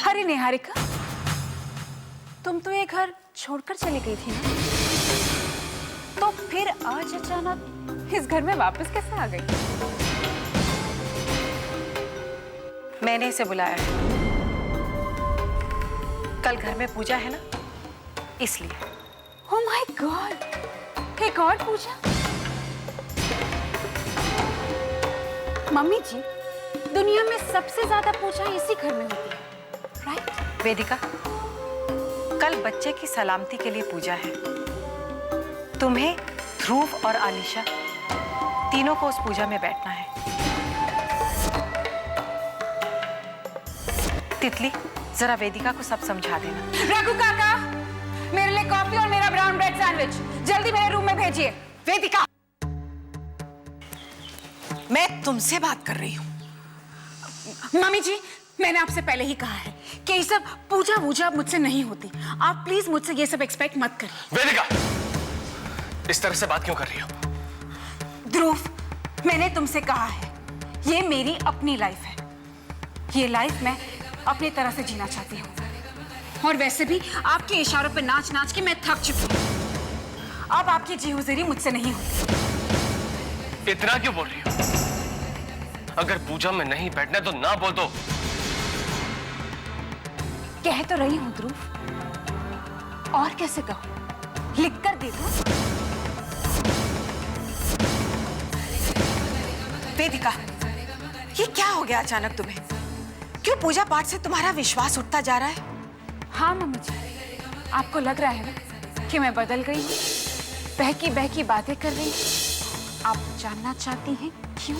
अरे निहारिका, तुम तो ये घर छोड़कर चली गई थी ना, तो फिर आज अचानक इस घर में वापस कैसे आ गई? मैंने इसे बुलाया है। कल घर में पूजा है ना, इसलिए। ओह माय गॉड, एक और पूजा? मम्मी जी, दुनिया में सबसे ज्यादा पूजा इसी घर में होती है, राइट? वेदिका, कल बच्चे की सलामती के लिए पूजा है। तुम्हें, ध्रुव और आलिशा तीनों को उस पूजा में बैठना है। तितली, जरा वेदिका को सब समझा देना। रघु काका, मेरे लिए कॉफी और मेरा ब्राउन ब्रेड सैंडविच जल्दी मेरे रूम में भेजिए। वेदिका, मैं तुमसे बात कर रही हूँ। मम्मी जी, मैंने आपसे पहले ही कहा है कि ये सब पूजा वूजा मुझसे नहीं होती। आप प्लीज मुझसे ये सब एक्सपेक्ट मत करिए। वेदिका, इस तरह से बात क्यों कर रही हो? ध्रुव, मैंने तुमसे कहा है, ये मेरी अपनी लाइफ है। ये लाइफ मैं अपनी तरह से जीना चाहती हूँ। और वैसे भी आपके इशारों पे नाच नाच के मैं थक चुकी हूँ। अब आपकी जी हुजूरी मुझसे नहीं होती। इतना क्यों बोल रही हो? अगर पूजा में नहीं बैठना तो ना बोल दो। कह तो रही हूँ ध्रुव, और कैसे कहूँ? लिख कर दे दो। वेदिका, ये क्या हो गया अचानक तुम्हें? क्यों पूजा पाठ से तुम्हारा विश्वास उठता जा रहा है? हाँ मम्मी जी, आपको लग रहा है ना कि मैं बदल गई हूँ, बहकी बहकी बातें कर रही हूँ। आप जानना चाहती हैं क्यों?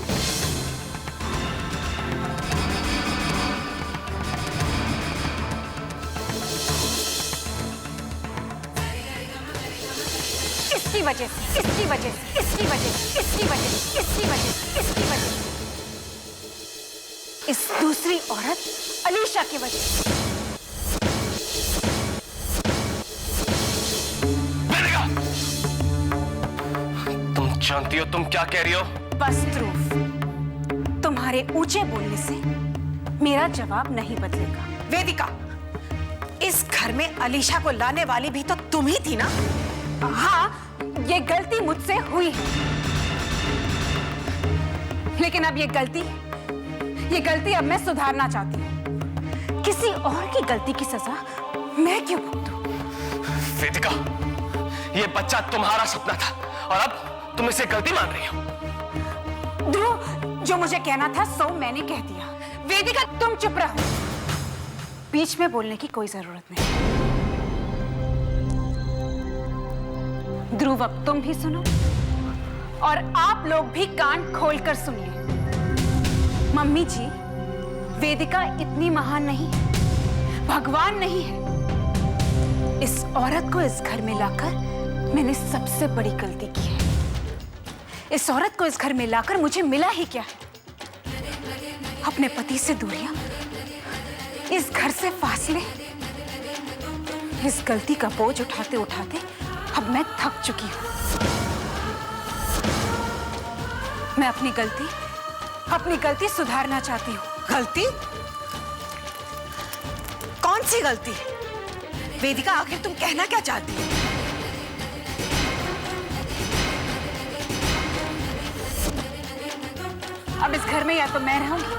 इसकी वजह से, इसकी वजह से, इसकी वजह से, इसकी वजह से, इसकी वजह से, इसकी वजह से, इस दूसरी औरत अलीशा की वजह से। वेदिका, तुम जानती हो तुम क्या कह रही हो? बस ध्रुव, तुम्हारे ऊंचे बोलने से मेरा जवाब नहीं बदलेगा। वेदिका, इस घर में अलीशा को लाने वाली भी तो तुम ही थी ना? हाँ, ये गलती मुझसे हुई है, लेकिन अब ये गलती अब मैं सुधारना चाहती हूँ। किसी और की गलती की सजा मैं क्यों भुगतूं? वेदिका, ये बच्चा तुम्हारा सपना था और अब तुम इसे गलती मान रही हो। ध्रुव, जो मुझे कहना था सो मैंने कह दिया। वेदिका, तुम चुप रहो, बीच में बोलने की कोई जरूरत नहीं। ध्रुव, अब तुम भी सुनो और आप लोग भी कान खोलकर सुनिए। मम्मी जी, वेदिका इतनी महान नहीं है, भगवान नहीं है। इस औरत को इस घर में लाकर मैंने सबसे बड़ी गलती की है। इस औरत को इस घर में लाकर मुझे मिला ही क्या है? अपने पति से दूरियां, इस घर से फासले। इस गलती का बोझ उठाते उठाते अब मैं थक चुकी हूं। मैं अपनी गलती सुधारना चाहती हूँ। गलती? कौन सी गलती? वेदिका, आखिर तुम कहना क्या चाहती हो? अब इस घर में या तो मैं रहूंगी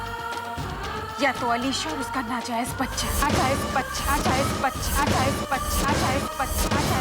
या तो अलीशा और उसका नाजायज बच्चा। नाजायज बच्चा, नाजायज बच्चा, नाजायज बच्चा, नाजायज बच्चा, नाजायज